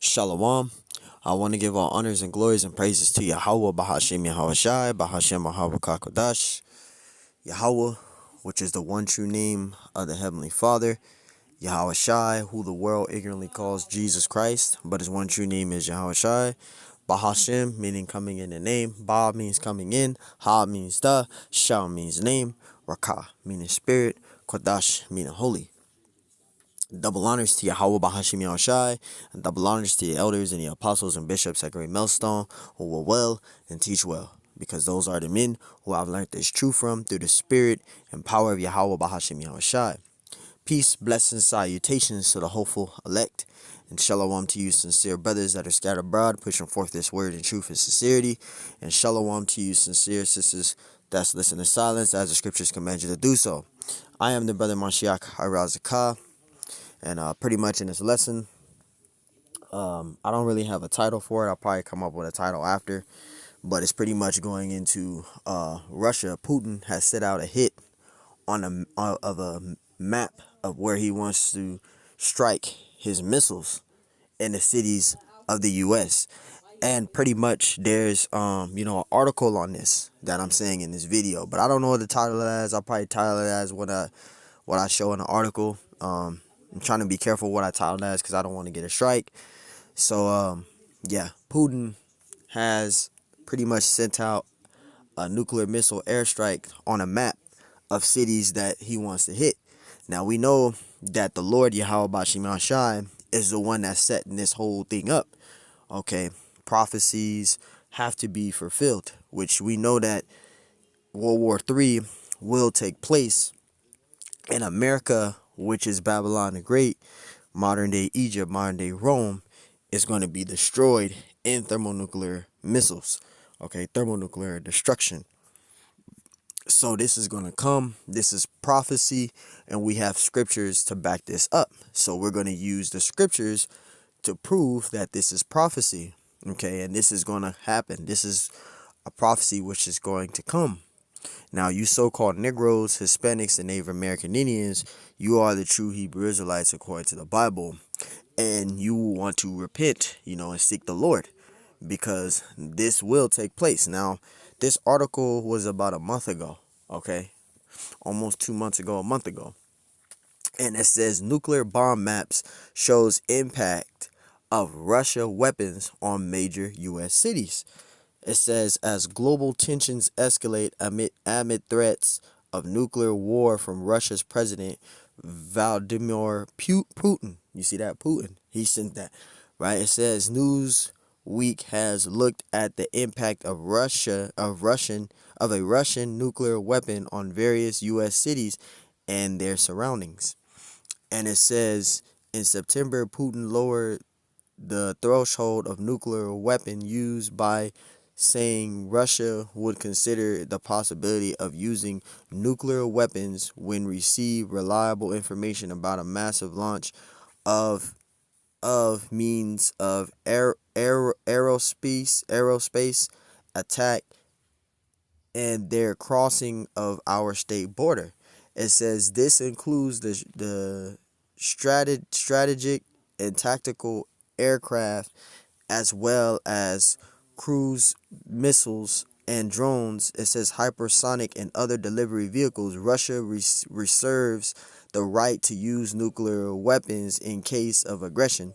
Shalom. I want to give all honors and glories and praises to Yahweh, Bahashem Yahweh Shai, Bahashem Yahweh Kakodash, Yahweh, which is the one true name of the Heavenly Father, Yahweh Shai, who the world ignorantly calls Jesus Christ, but his one true name is Yahweh Shai. Bahashem, meaning coming in the name. Ba means coming in. Ha means the. Shah means name. Rakah, meaning spirit. Kodash, meaning holy. Double honors to Yahweh Bahashim Yahushai, and double honors to the elders and the apostles and bishops at Great Millstone who will well and teach well, because those are the men who I've learned this truth from through the spirit and power of Yahweh Bahashim Yahushai. Peace, blessings, salutations to the hopeful elect, and shalom to you sincere brothers that are scattered abroad, pushing forth this word in truth and sincerity, and shalom to you sincere sisters that's listening in silence as the scriptures command you to do so. I am the brother Mashiach Harazakah. And pretty much in this lesson, I don't really have a title for it. I'll probably come up with a title after. But it's pretty much going into Russia. Putin has set out a hit on a map of where he wants to strike his missiles in the cities of the U.S. And pretty much there's an article on this that I'm saying in this video. But I don't know what the title is. I'll probably title it as what I show in the article. I'm trying to be careful what I title as because I don't want to get a strike. So, yeah, Putin has pretty much sent out a nuclear missile airstrike on a map of cities that he wants to hit. Now, we know that the Lord Yahweh Bashim Shai is the one that's setting this whole thing up. Okay, prophecies have to be fulfilled, which we know that World War III will take place in America, which is Babylon the Great, modern day Egypt, modern day Rome, is going to be destroyed in thermonuclear missiles. Okay, thermonuclear destruction. So this is going to come. This is prophecy, and we have scriptures to back this up. So we're going to use the scriptures to prove that this is prophecy. Okay, and this is going to happen. This is a prophecy which is going to come. Now, you so-called Negroes, Hispanics, and Native American Indians, you are the true Hebrew Israelites according to the Bible. And you want to repent, and seek the Lord, because this will take place. Now, this article was about a month ago, okay? Almost 2 months ago, a month ago. And it says nuclear bomb maps shows impact of Russia weapons on major U.S. cities. It says, as global tensions escalate amid threats of nuclear war from Russia's president, Vladimir Putin. You see that? Putin. He sent that, right? It says Newsweek has looked at the impact of a Russian nuclear weapon on various U.S. cities and their surroundings. And it says, in September, Putin lowered the threshold of nuclear weapon used by saying Russia would consider the possibility of using nuclear weapons when receive reliable information about a massive launch of means of aerospace attack and their crossing of our state border. It says this includes the strategic and tactical aircraft, as well as cruise missiles and drones. It says hypersonic and other delivery vehicles. Russia reserves the right to use nuclear weapons in case of aggression,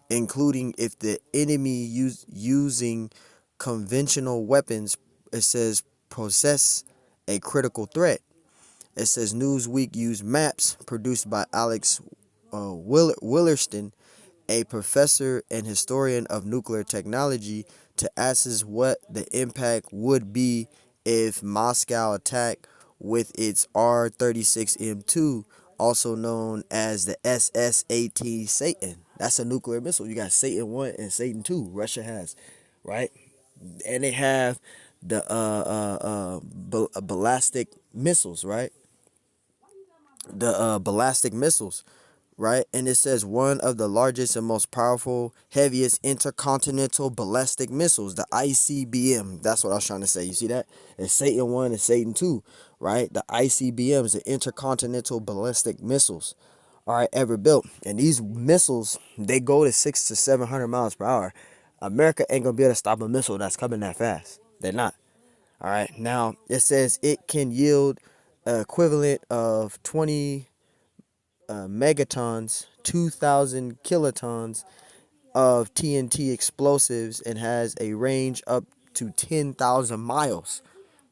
including if the enemy using conventional weapons, it says, possess a critical threat. It says Newsweek used maps produced by Alex Willerston, a professor and historian of nuclear technology, to assess what the impact would be if Moscow attacked with its R-36M2, also known as the SS-18 Satan. That's a nuclear missile. You got Satan 1 and Satan 2. Russia has, right? And they have the ballistic missiles, right? The ballistic missiles, right? And it says one of the largest and most powerful, heaviest intercontinental ballistic missiles, the ICBM. That's what I was trying to say. You see that? It's Satan 1 and Satan 2, right? The ICBMs, the intercontinental ballistic missiles. all right, ever built. And these missiles, they go to 600 to 700 miles per hour. America ain't gonna be able to stop a missile that's coming that fast. They're not. All right. Now it says it can yield equivalent of 20 megatons, 2,000 kilotons of TNT explosives, and has a range up to 10,000 miles.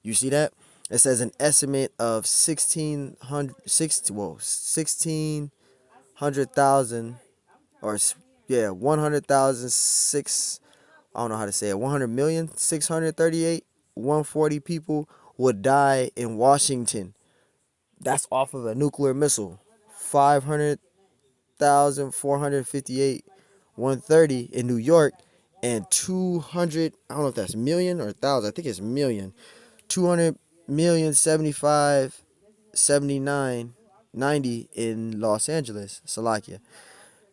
You see that? It says an estimate of 1,600,000 or yeah, 100,000 I don't know how to say it. 100,638 140 people would die in Washington. That's off of a nuclear missile. 500,458 130 in New York, and 200, I don't know if that's million or thousand. I think it's million. 200 million 75 79 90 in Los Angeles, Salakia.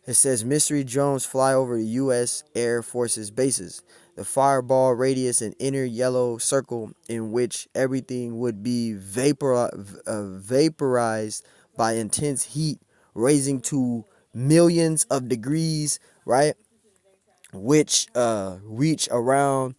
It says mystery drones fly over the U.S. Air Force's bases. The fireball radius an inner yellow circle in which everything would be vaporized by intense heat, raising to millions of degrees, right? Which reach around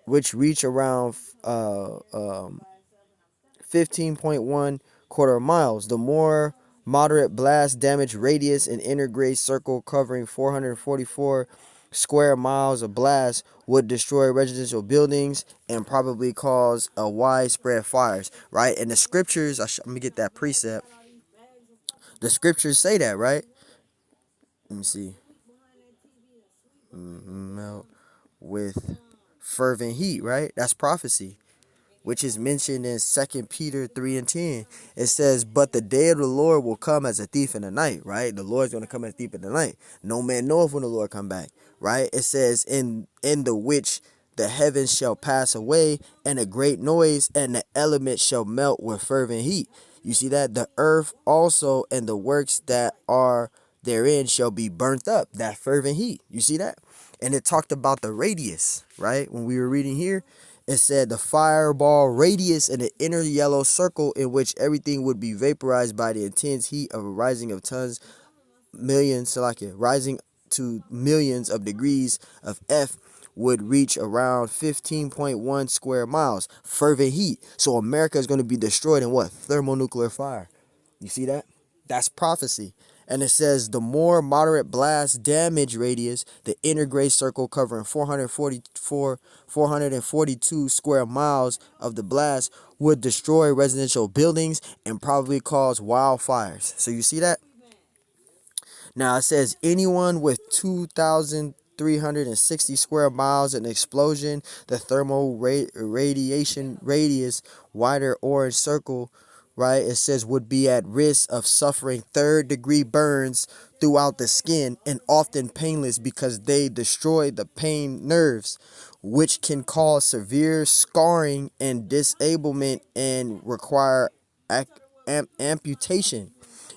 15.1 quarter miles. The more moderate blast damage radius, an inner gray circle covering 444 square miles of blast, would destroy residential buildings and probably cause a widespread fires, right? And the scriptures, let me get that precept. The scriptures say that, right? Let me see. Melt with fervent heat, right? That's prophecy, which is mentioned in 2 Peter 3 and 10. It says, but the day of the Lord will come as a thief in the night, right? The Lord's going to come as a thief in the night. No man knoweth when the Lord come back, right? It says, in the which the heavens shall pass away, and a great noise, and the elements shall melt with fervent heat. You see that? The earth also and the works that are therein shall be burnt up. That fervent heat. You see that? And it talked about the radius, right? When we were reading here, it said the fireball radius in an inner yellow circle in which everything would be vaporized by the intense heat of a rising of tons, millions, rising to millions of degrees of F, would reach around 15.1 square miles. Fervent heat. So America is going to be destroyed in what? Thermonuclear fire. You see that? That's prophecy. And it says the more moderate blast damage radius, the inner gray circle covering 442 square miles of the blast, would destroy residential buildings and probably cause wildfires. So you see that? Now it says anyone with 2,360 square miles an explosion, the thermal radiation radius, wider orange circle, right? It says would be at risk of suffering third-degree burns throughout the skin and often painless because they destroy the pain nerves, which can cause severe scarring and disablement and require amputation.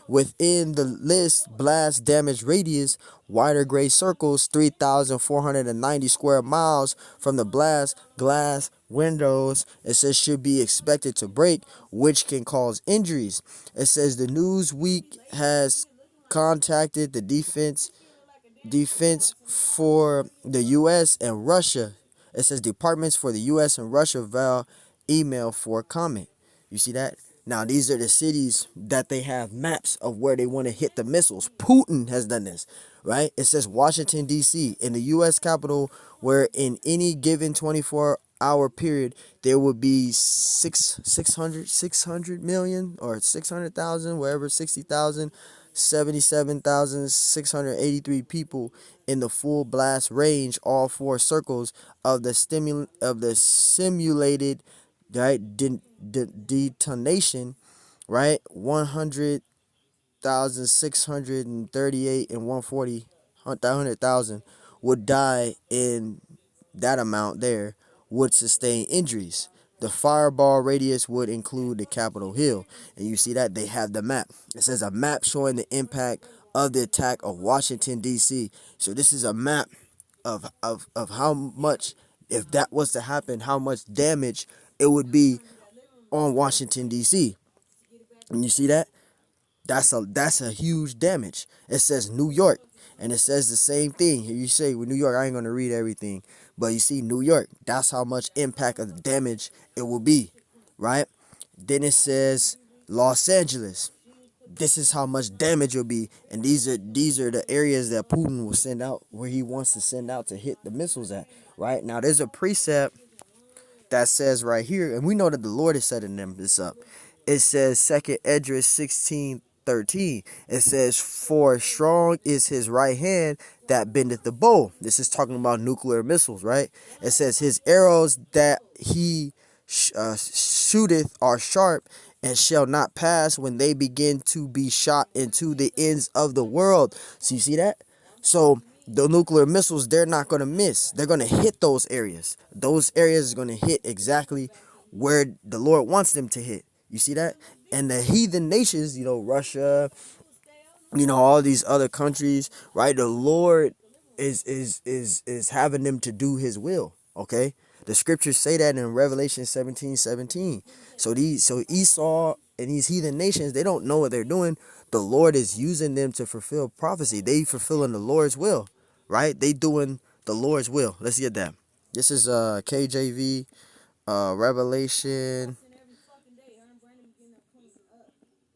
Within the list, blast damage radius, wider gray circles, 3,490 square miles from the blast, glass, windows, it says should be expected to break, which can cause injuries. It says the Newsweek has contacted the defense for the U.S. and Russia. It says departments for the U.S. and Russia via email for comment. You see that? Now, these are the cities that they have maps of where they want to hit the missiles. Putin has done this, right? It says Washington, D.C., in the U.S. Capitol, where in any given 24-hour period, there would be 600 million or 600,000, wherever, 60,000, 77,683 people in the full blast range, all four circles of the simulated, right, detonation, right, 100,638 and 100,000 would die in that amount there, would sustain injuries. The fireball radius would include the Capitol Hill. And you see that they have the map. It says a map showing the impact of the attack of Washington, D.C. So this is a map of how much, if that was to happen, how much damage it would be on Washington, D.C. And you see that? That's a huge damage. It says New York, and it says the same thing. Here you say with New York, I ain't gonna read everything, but you see New York. That's how much impact of the damage it will be, right? Then it says Los Angeles. This is how much damage will be, and these are the areas that Putin will send out, where he wants to send out to hit the missiles at. Right now, there's a precept that says right here, and we know that the Lord is setting them this up. It says Second Esdras 16:13. It says, "For strong is his right hand that bendeth the bow." This is talking about nuclear missiles, right? It says, "His arrows that he shooteth are sharp, and shall not pass when they begin to be shot into the ends of the world." So you see that? So the nuclear missiles, they're not going to miss. They're going to hit those areas. Those areas are going to hit exactly where the Lord wants them to hit. You see that? And the heathen nations, Russia, all these other countries, right? The Lord is having them to do his will. Okay? The scriptures say that in Revelation 17:17. So Esau and these heathen nations, they don't know what they're doing. The Lord is using them to fulfill prophecy. They fulfilling the Lord's will, right? They doing the Lord's will. Let's get that. This is KJV, Revelation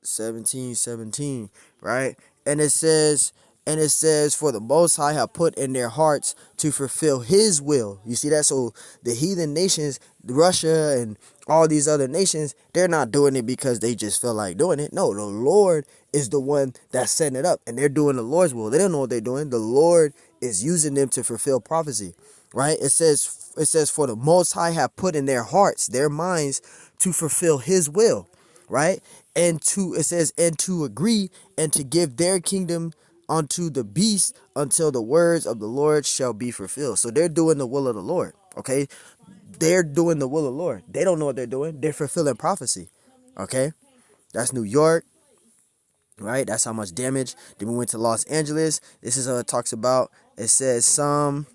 17:17, right? And it says, "For the Most High have put in their hearts to fulfill his will." You see that? So the heathen nations, Russia and all these other nations, they're not doing it because they just feel like doing it. No, the Lord is the one that's setting it up, and they're doing the Lord's will. They don't know what they're doing. The Lord is using them to fulfill prophecy, right? It says, "For the Most High have put in their hearts, their minds, to fulfill his will," right? It says, "And to agree and to give their kingdom unto the beast until the words of the Lord shall be fulfilled." So they're doing the will of the Lord. Okay, they're doing the will of the Lord. They don't know what they're doing. They're fulfilling prophecy. Okay, that's New York, right? That's how much damage. Then we went to Los Angeles. This is what it talks about. It says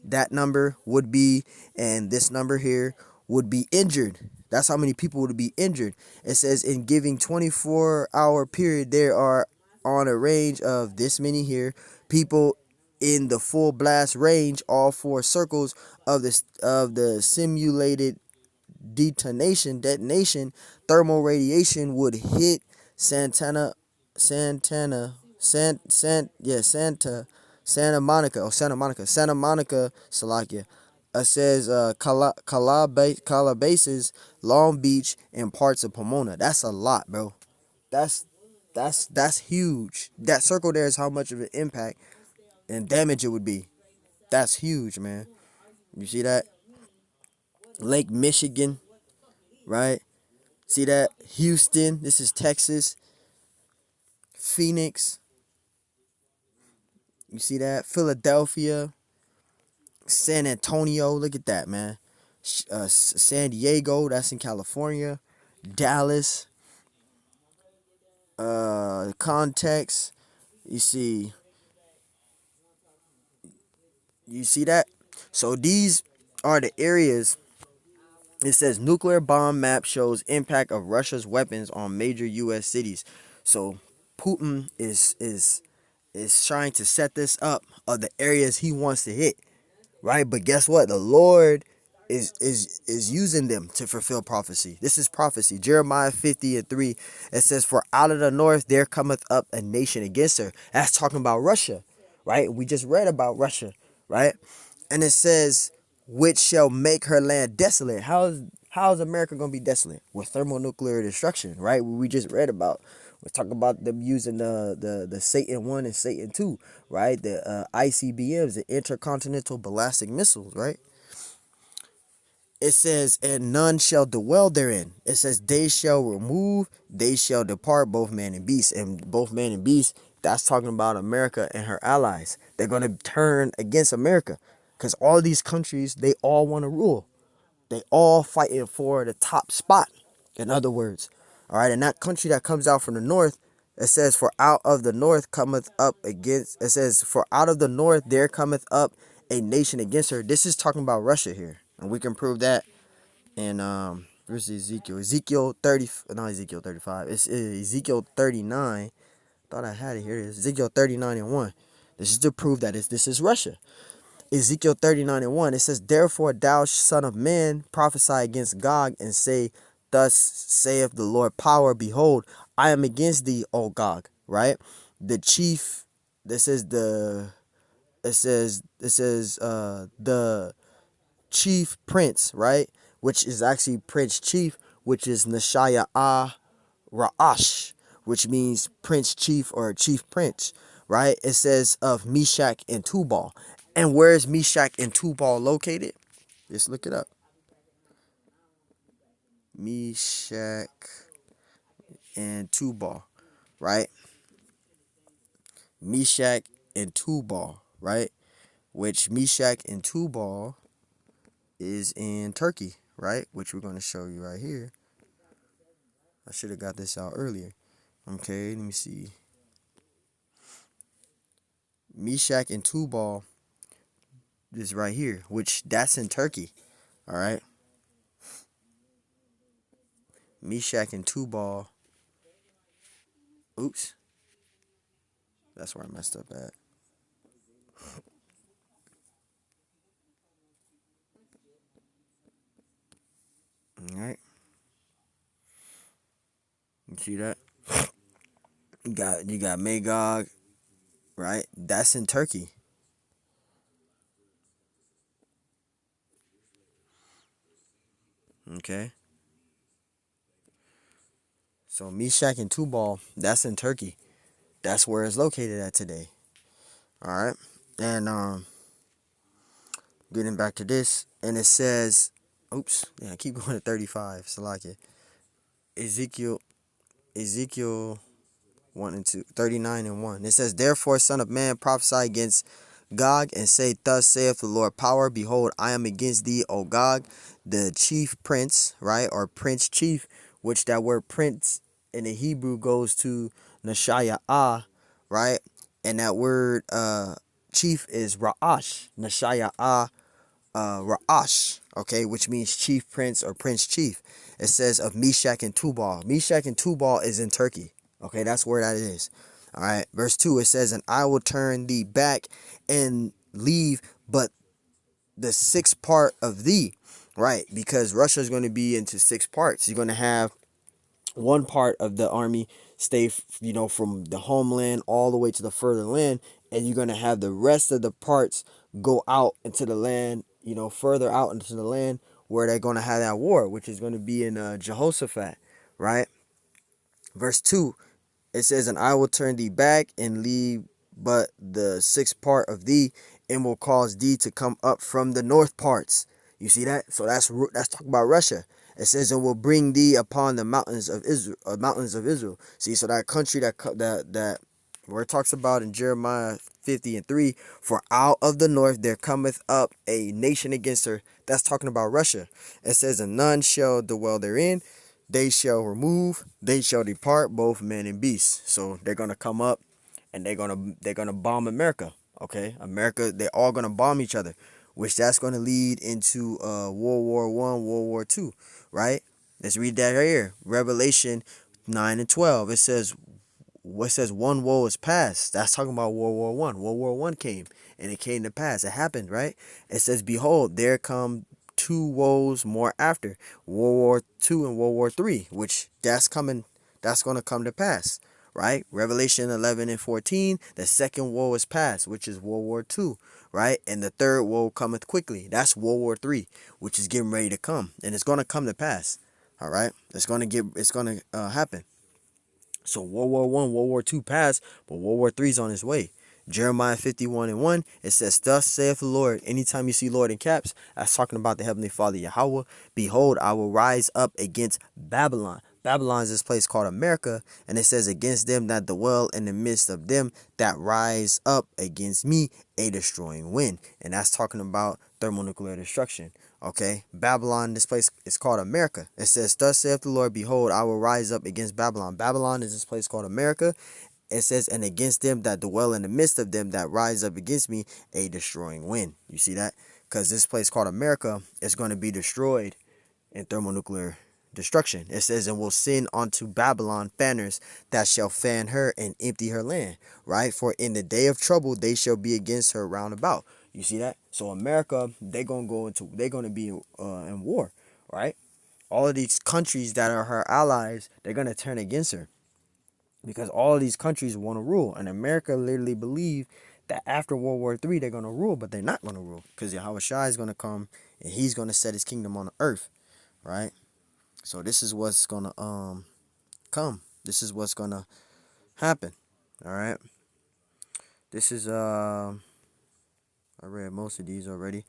that number would be, and this number here would be injured. That's how many people would be injured. It says, in giving 24-hour period, there are on a range of this many here people in the full blast range, all four circles of the simulated detonation, thermal radiation would hit Santana, Santa Monica, Salakia. It says Calabasas, Long Beach, and parts of Pomona. That's a lot, bro. That's that's huge. That circle there is how much of an impact and damage it would be. That's huge, man. You see that? Lake Michigan, right? See that? Houston, this is Texas. Phoenix, you see that? Philadelphia, San Antonio, look at that, man. San Diego, that's in California. Dallas, Context, you see that? So these are the areas. It says nuclear bomb map shows impact of Russia's weapons on major U.S. cities. So Putin is trying to set this up of the areas he wants to hit, right? But guess what? The Lord is using them to fulfill prophecy. This is prophecy. Jeremiah 50:3. It says, "For out of the north there cometh up a nation against her." That's talking about Russia, right? We just read about Russia, right? And it says, "Which shall make her land desolate." How is America gonna be desolate? With thermonuclear destruction, right? We just read about. We're talking about them using the Satan 1 and Satan 2, right? The ICBMs, the intercontinental ballistic missiles, right? It says, "And none shall dwell therein." It says, "They shall remove, they shall depart, both man and beast." And both man and beast, that's talking about America and her allies. They're going to turn against America because all these countries, they all want to rule. They all fighting for the top spot, in other words. All right, and that country that comes out from the north, it says, "For out of the north cometh up against," it says, "For out of the north there cometh up a nation against her." This is talking about Russia here. And we can prove that in, where's Ezekiel? Ezekiel 30, not Ezekiel 35. It's Ezekiel 39, thought I had it here. It is Ezekiel 39:1. This is to prove that this is Russia. Ezekiel 39:1. It says, therefore, thou son of man, prophesy against Gog, and say, thus saith the Lord power, behold, I am against thee, O Gog. Right? The chief, this is the, it says the chief prince, right? Which is actually Prince Chief, which is Nashaya Ra'ash, which means Prince Chief or Chief Prince, right? It says of Meshach and Tubal. And where is Meshach and Tubal located? Just look it up. Meshach and Tubal, right? Meshach and Tubal, right? Which Meshach and Tubal is in Turkey, right? Which we're going to show you right here. I should have got this out earlier. Okay, let me see. Meshach and Tubal is right here, which that's in Turkey. All right. Meshach and Tubal. Oops. That's where I messed up at. All right. You see that? You got Magog, right? That's in Turkey. Okay. So Meshach and Tubal, that's in Turkey. That's where it's located at today. All right. And getting back to this, and it says, oops, yeah, keep going to 35. Salakia. Ezekiel 1 and 2, 39 and 1. It says, therefore, son of man, prophesy against Gog, and say, thus saith the Lord power, behold, I am against thee, O Gog, the chief prince, right, or prince chief, which that word prince in the Hebrew goes to Nashayah, right, and that word chief is Ra'ash, Nashayah, Ra'ash, okay, which means chief prince or prince chief. It says of Meshach and Tubal. Meshach and Tubal is in Turkey. Okay, that's where that is. All right, verse 2, it says, and I will turn thee back and leave but the sixth part of thee, right? Because Russia is going to be into 6 parts. You're going to have one part of the army stay, from the homeland all the way to the further land, and you're going to have the rest of the parts go out into the land, further out into the land where they're going to have that war, which is going to be in Jehoshaphat, right? Verse 2, it says, and I will turn thee back and leave but the sixth part of thee, and will cause thee to come up from the north parts. You see that? So that's talking about Russia. It says, and will bring thee upon the mountains of Israel. See, so that country that where it talks about in Jeremiah 50 and 3, for out of the north there cometh up a nation against her. That's talking about Russia. It says, and none shall dwell therein. They shall remove, they shall depart, both men and beasts. So they're gonna come up and they're gonna bomb America. Okay, America, they're all gonna bomb each other, which that's gonna lead into World War I, World War II, right? Let's read that right here. Revelation 9 and 12. It says, one woe is past. That's talking about World War I. World War I came, and it came to pass. It happened, right? It says, behold, there come 2 woes more after, World War II and World War III, which that's going to come to pass, right? Revelation 11 and 14, the second woe is past, which is World War II, right? And the third woe cometh quickly. That's World War III, which is getting ready to come, and it's going to come to pass, all right? It's going to happen. So World War I, World War II passed, but World War III is on its way. Jeremiah 51 and 1, it says, thus saith the Lord. Anytime you see Lord in caps, that's talking about the Heavenly Father Yahweh. Behold, I will rise up against Babylon. Babylon is this place called America, and it says, against them that dwell in the midst of them that rise up against me, a destroying wind. And that's talking about thermonuclear destruction. Okay, Babylon, this place is called America. It says, thus saith the Lord, behold, I will rise up against Babylon. Babylon is this place called America. It says, and against them that dwell in the midst of them that rise up against me, a destroying wind. You see that? Because this place called America is going to be destroyed in thermonuclear destruction. It says, and will send unto Babylon fanners that shall fan her and empty her land, right? For in the day of trouble they shall be against her round about. You see that? So America, they're gonna be in war, right? All of these countries that are her allies, they're gonna turn against her because all of these countries want to rule, and America literally believe that after World War III they're gonna rule, but they're not gonna rule because Yahweh Shai is gonna come and he's gonna set his kingdom on the earth, right? So this is what's gonna come. This is what's gonna happen. All right. This is I read most of these already.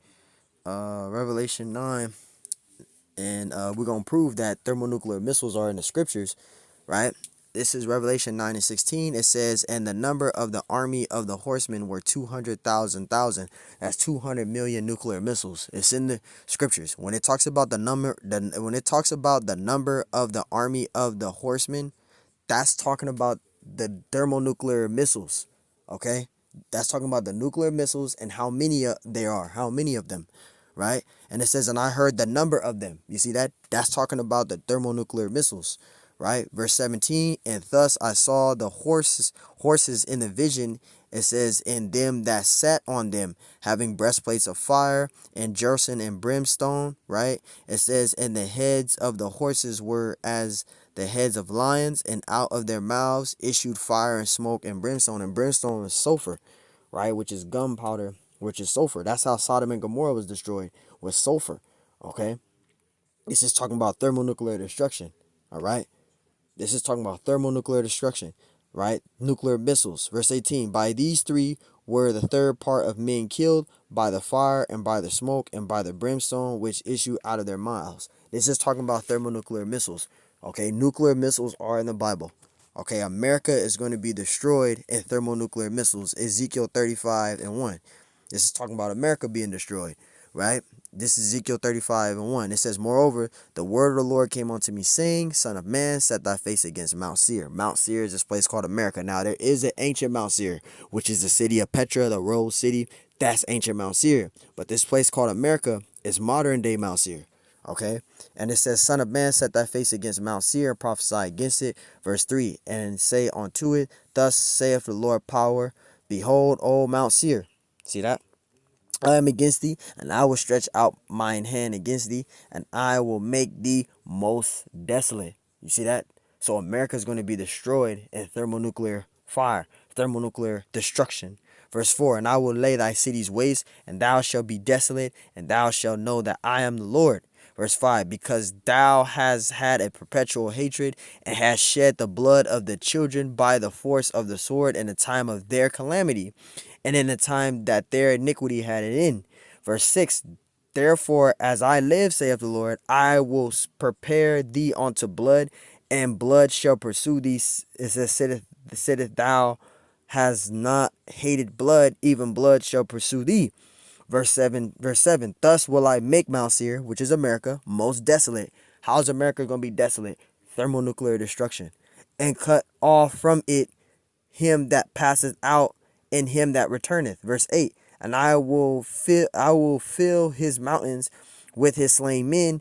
Revelation 9, and we're gonna prove that thermonuclear missiles are in the scriptures, right? This is Revelation 9 and 16. It says, and the number of the army of the horsemen were 200,000. That's 200 million nuclear missiles. It's in the scriptures. When it talks about the number, when it talks about the number of the army of the horsemen, that's talking about the thermonuclear missiles. Okay, that's talking about the nuclear missiles and how many there are, how many of them, right? And it says, and I heard the number of them. You see that? That's talking about the thermonuclear missiles, right? Verse 17, and thus I saw the horses in the vision. It says, in them that sat on them, having breastplates of fire and jersen and brimstone, right? It says, and the heads of the horses were as the heads of lions, and out of their mouths issued fire and smoke and brimstone. And brimstone is sulfur, right? Which is gunpowder, which is sulfur. That's how Sodom and Gomorrah was destroyed, with sulfur, okay? This is talking about thermonuclear destruction, all right? This is talking about thermonuclear destruction, right? Nuclear missiles. Verse 18, by these three were the third part of men killed by the fire and by the smoke and by the brimstone which issue out of their mouths. This is talking about thermonuclear missiles. Okay, nuclear missiles are in the Bible. Okay, America is going to be destroyed in thermonuclear missiles. Ezekiel 35 and 1. This is talking about America being destroyed, right? This is Ezekiel 35 and 1. It says, moreover, the word of the Lord came unto me, saying, Son of man, set thy face against Mount Seir. Mount Seir is this place called America. Now, there is an ancient Mount Seir, which is the city of Petra, the royal city. That's ancient Mount Seir. But this place called America is modern day Mount Seir. Okay, and it says, Son of man, set thy face against Mount Seir, and prophesy against it. Verse 3, and say unto it, Thus saith the Lord power, behold, O Mount Seir. See that? I am against thee, and I will stretch out mine hand against thee, and I will make thee most desolate. You see that? So America is going to be destroyed in thermonuclear fire, thermonuclear destruction. Verse 4, and I will lay thy cities waste, and thou shalt be desolate, and thou shalt know that I am the Lord. Verse 5, because thou hast had a perpetual hatred, and hast shed the blood of the children by the force of the sword in the time of their calamity, and in the time that their iniquity had an end. Verse 6, therefore, as I live, saith the Lord, I will prepare thee unto blood, and blood shall pursue thee. It says, sitteth thou has not hated blood, even blood shall pursue thee. Verse 7, thus will I make Mount Seir, which is America, most desolate. How's America going to be desolate? Thermonuclear destruction. And cut off from it him that passeth out, and him that returneth. Verse 8, and I will fill his mountains with his slain men.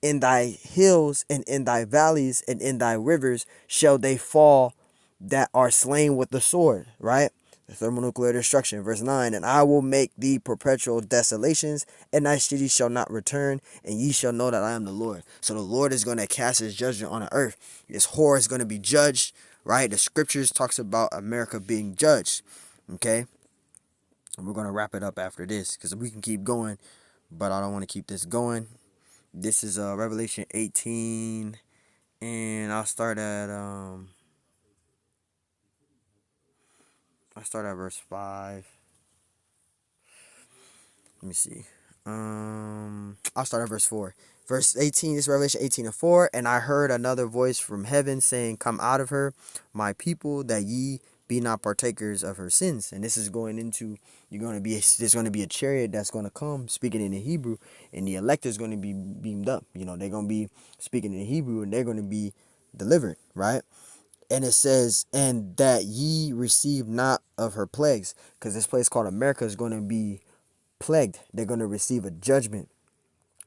In thy hills and in thy valleys and in thy rivers shall they fall that are slain with the sword, right? The thermonuclear destruction. Verse 9, and I will make thee perpetual desolations, and thy cities shall not return, and ye shall know that I am the Lord. So the Lord is going to cast his judgment on the earth. This whore is going to be judged, right? The scriptures talks about America being judged, okay? And we're going to wrap it up after this because we can keep going, but I don't want to keep this going. This is Revelation 18, and I'll start at verse 5. Let me see. I'll start at verse 4. Verse 18, this is Revelation 18 and 4. And I heard another voice from heaven saying, Come out of her, my people, that ye be not partakers of her sins. And this is going into, there's going to be a chariot that's going to come speaking in the Hebrew, and the elect is going to be beamed up. You know, they're going to be speaking in Hebrew, and they're going to be delivered, right? And it says, and that ye receive not of her plagues, because this place called America is going to be plagued. They're going to receive a judgment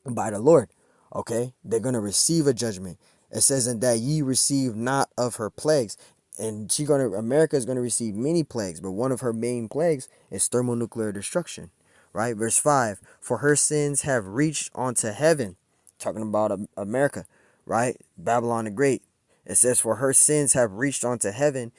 by the Lord. Okay, they're gonna receive a judgment. It says, "And that ye receive not of her plagues." And America is gonna receive many plagues, but one of her main plagues is thermonuclear destruction. Right, verse 5: "For her sins have reached onto heaven," talking about America, right? Babylon the Great. It says, "For her sins have reached onto heaven."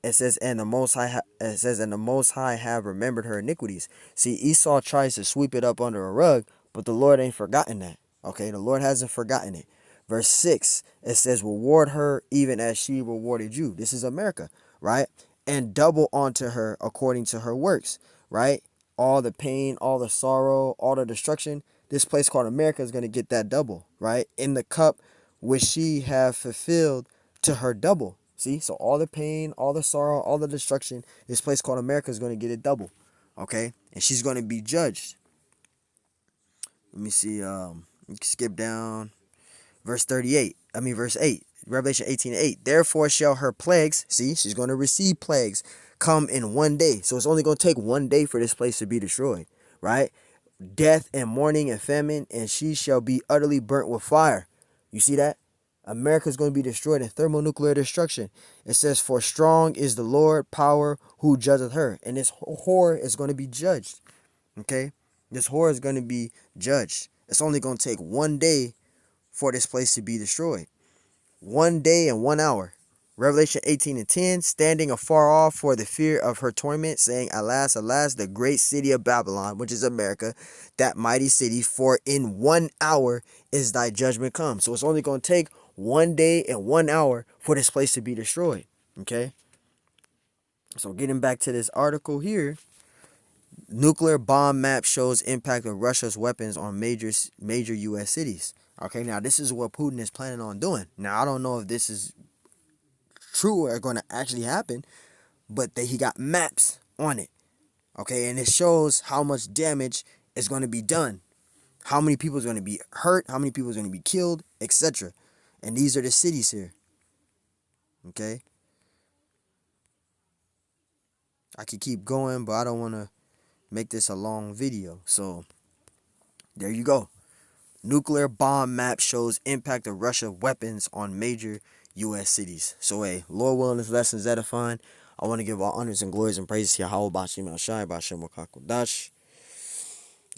It says, "And the Most High." It says, "And the Most High have remembered her iniquities." See, Esau tries to sweep it up under a rug, but the Lord ain't forgotten that. Okay, the Lord hasn't forgotten it. Verse 6, it says, "Reward her even as she rewarded you." This is America, right? "And double unto her according to her works," right? All the pain, all the sorrow, all the destruction. This place called America is going to get that double, right? "In the cup which she have fulfilled to her double." See, so all the pain, all the sorrow, all the destruction, this place called America is going to get it double. Okay, and she's going to be judged. Let me see. Skip down. Verse 8. Revelation 18:8. "Therefore shall her plagues," see, she's going to receive plagues, "come in one day." So it's only going to take one day for this place to be destroyed, right? "Death and mourning and famine, and she shall be utterly burnt with fire." You see that? America is going to be destroyed in thermonuclear destruction. It says, "For strong is the Lord power who judgeth her." And this whore is going to be judged. Okay? This whore is going to be judged. It's only going to take one day for this place to be destroyed. 1 day and 1 hour. Revelation 18:10, "Standing afar off for the fear of her torment, saying, Alas, alas, the great city of Babylon," which is America, "that mighty city, for in 1 hour is thy judgment come." So it's only going to take 1 day and 1 hour for this place to be destroyed. Okay? So getting back to this article here, nuclear bomb map shows impact of Russia's weapons on major U.S. cities. Okay, now this is what Putin is planning on doing. Now, I don't know if this is true or going to actually happen, but he got maps on it. Okay, and it shows how much damage is going to be done, how many people is going to be hurt, how many people is going to be killed, etc. And these are the cities here. Okay, I could keep going, but I don't want to make this a long video. So there you go. Nuclear bomb map shows impact of Russia weapons on major U.S. cities. So, hey, Lord willing, this lesson is edifying. I want to give all honors and glories and praises to Yahweh Bashim Al-Shai, Bashem Wakakodash.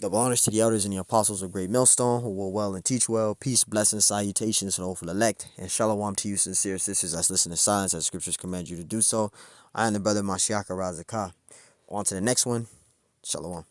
Double honors to the elders and the apostles of Great Millstone who will well and teach well. Peace, blessings, salutations to the hopeful elect. And shalom to you, sincere sisters, as listen to signs as scriptures command you to do so. I am the brother Mashiach Razakah. On to the next one. Shalom.